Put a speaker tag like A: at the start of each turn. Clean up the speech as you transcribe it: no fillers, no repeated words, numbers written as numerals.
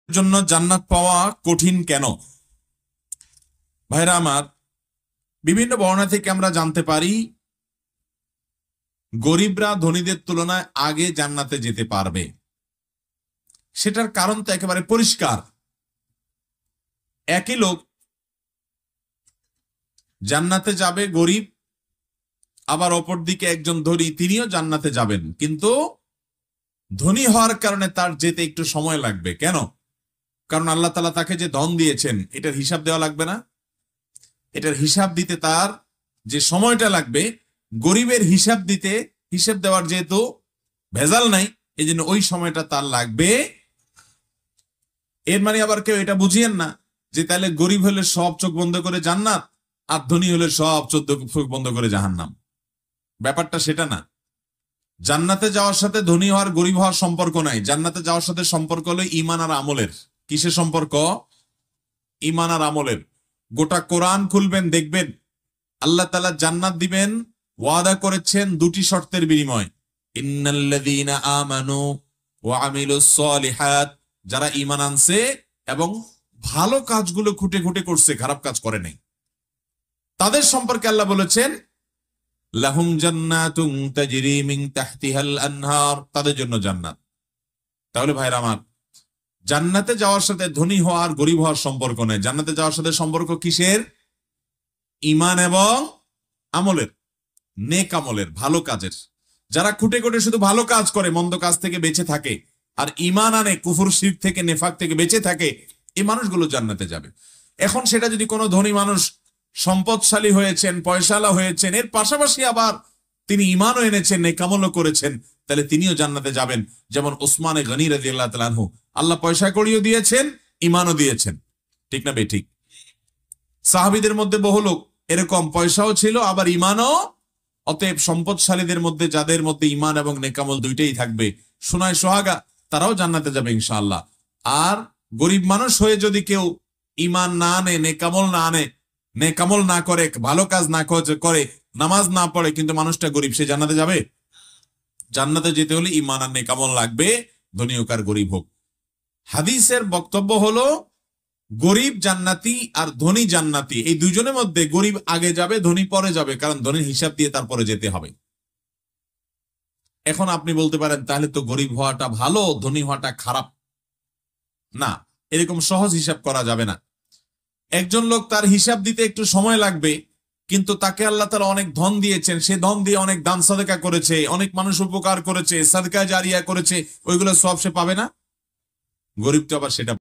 A: জন্য জান্নাত পাওয়া কঠিন কেন? ভাইরা আমার, বিভিন্ন বর্ণনা থেকে আমরা জানতে পারি গরিবরা ধনীদের তুলনায় আগে জান্নাতে যেতে পারবে। সেটার কারণ তো একেবারে পরিষ্কার। একই লোক জান্নাতে যাবে গরিব, আবার অপর দিকে একজন ধনী, তিনিও জান্নাতে যাবেন, কিন্তু ধনী হওয়ার কারণে তার যেতে একটু সময় লাগবে। কেন? কারণ আল্লাহ তাআলা তাকে যে ধন দিয়েছেন এটার হিসাব দেওয়া লাগবে না? এটার হিসাব দিতে তার যে সময়টা লাগবে, গরিবের হিসাব দেওয়ার যেহেতু ভেজাল নাই, এই জন্য ওই সময়টা তার লাগবে। এর মানে আবার কেউ এটা বুঝিয়েন না যে তাহলে গরিব হলে সব চোখ বন্ধ করে জান্নাত, আর ধনী হলে সব চোখ বন্ধ করে জাহান্নাম। ব্যাপারটা সেটা না। জান্নাতে যাওয়ার সাথে ধনী হওয়ার গরিব হওয়ার সম্পর্ক নাই। জান্নাতে যাওয়ার সাথে সম্পর্ক হলো ঈমান আর আমলের। কিসের সম্পর্ক? ঈমান আর আমলের। গোটা কোরআন খুলবেন, দেখবেন আল্লাহ তাআলা জান্নাত দিবেন, ওয়াদা করেছেন দুটি শর্তের বিনিময়। ইন্নাল্লাযীনা আমানু ওয়া আমিলুস সলিহাত, যারা ঈমান আনছে এবং ভালো কাজগুলো খুঁটে খুঁটে করছে, খারাপ কাজ করে নাই, তাদের সম্পর্কে আল্লাহ বলেছেন লাহুম জান্নাতুন তাজরি মিন তাহতিহাল আনহার, তাদের জন্য জান্নাত। তাহলে ভাইরা আমার, জান্নাতে যাওয়ার সাথে ধনী হওয়া আর গরিব হওয়ার সম্পর্ক নেই। জান্নাতে যাওয়ার সাথে সম্পর্ক কিসের? ঈমান এবং আমলের, নেক আমলের, ভালো কাজের। যারা খুঁটে খুঁটে শুধু ভালো কাজ করে, মন্দ কাজ থেকে বেঁচে থাকে, আর ঈমান আনে, কুফর শিরক থেকে, নেফাক থেকে বেঁচে থাকে, এই মানুষগুলো জান্নাতে যাবে। এখন সেটা যদি কোনো ধনী মানুষ সম্পদশালী হয়েছেন, পয়সালা হয়েছেন, এর পাশাপাশি আবার তিনি ঈমানও এনেছেন, নেক আমলও করেছেন, তাহলে তিনিও জান্নাতে যাবেন। যেমন উসমানে গনি রাদিয়াল্লাহু তাআলা আনহু, আল্লাহ পয়সা কড়িও দিয়েছেন, ঈমানও দিয়েছেন। ঠিক না বেঠিক? সাহাবীদের মধ্যে বহু লোক এরকম পয়সাও ছিল আবার ঈমানও। অতএব সম্পদশালীদের মধ্যে যাদের মধ্যে ঈমান এবং নেক আমল দুইটাই থাকবে, সোনায় সোহাগা, তারাও জান্নাতে যাবে ইনশাআল্লাহ। আর গরিব মানুষ হয়ে যদি কেউ ঈমান না আনে, নেক আমল না আনে, নেক আমল না করে, ভালো কাজ না করে, নামাজ না পড়ে, কিন্তু মানুষটা গরিব, সে জান্নাতে যাবে? জান্নাতে যেতে হলে ঈমান আর নেক আমল লাগবে, ধনী হোক আর গরিব হোক। হাদিসের বক্তব্য হলো গরিব জান্নাতি আর ধনী জান্নাতি, এই দুজনের মধ্যে গরিব আগে যাবে, ধনী পরে যাবে, কারণ ধনীর হিসাব দিয়ে তারপরে যেতে হবে। এখন আপনি বলতে পারেন তাহলে তো গরিব হওয়াটা ভালো, ধনী হওয়াটা খারাপ। না, এরকম সহজ হিসাব করা যাবে না। একজন লোক, তার হিসাব দিতে একটু সময় লাগবে, কিন্তু তাকে আল্লাহ তাআলা অনেক ধন দিয়েছেন, সে ধন দিয়ে অনেক দান সাদকা করেছে, অনেক মানুষ উপকার করেছে, সাদকা জারিয়া করেছে, ওইগুলো সব সে পাবে না? গরিব তো আবার সেটা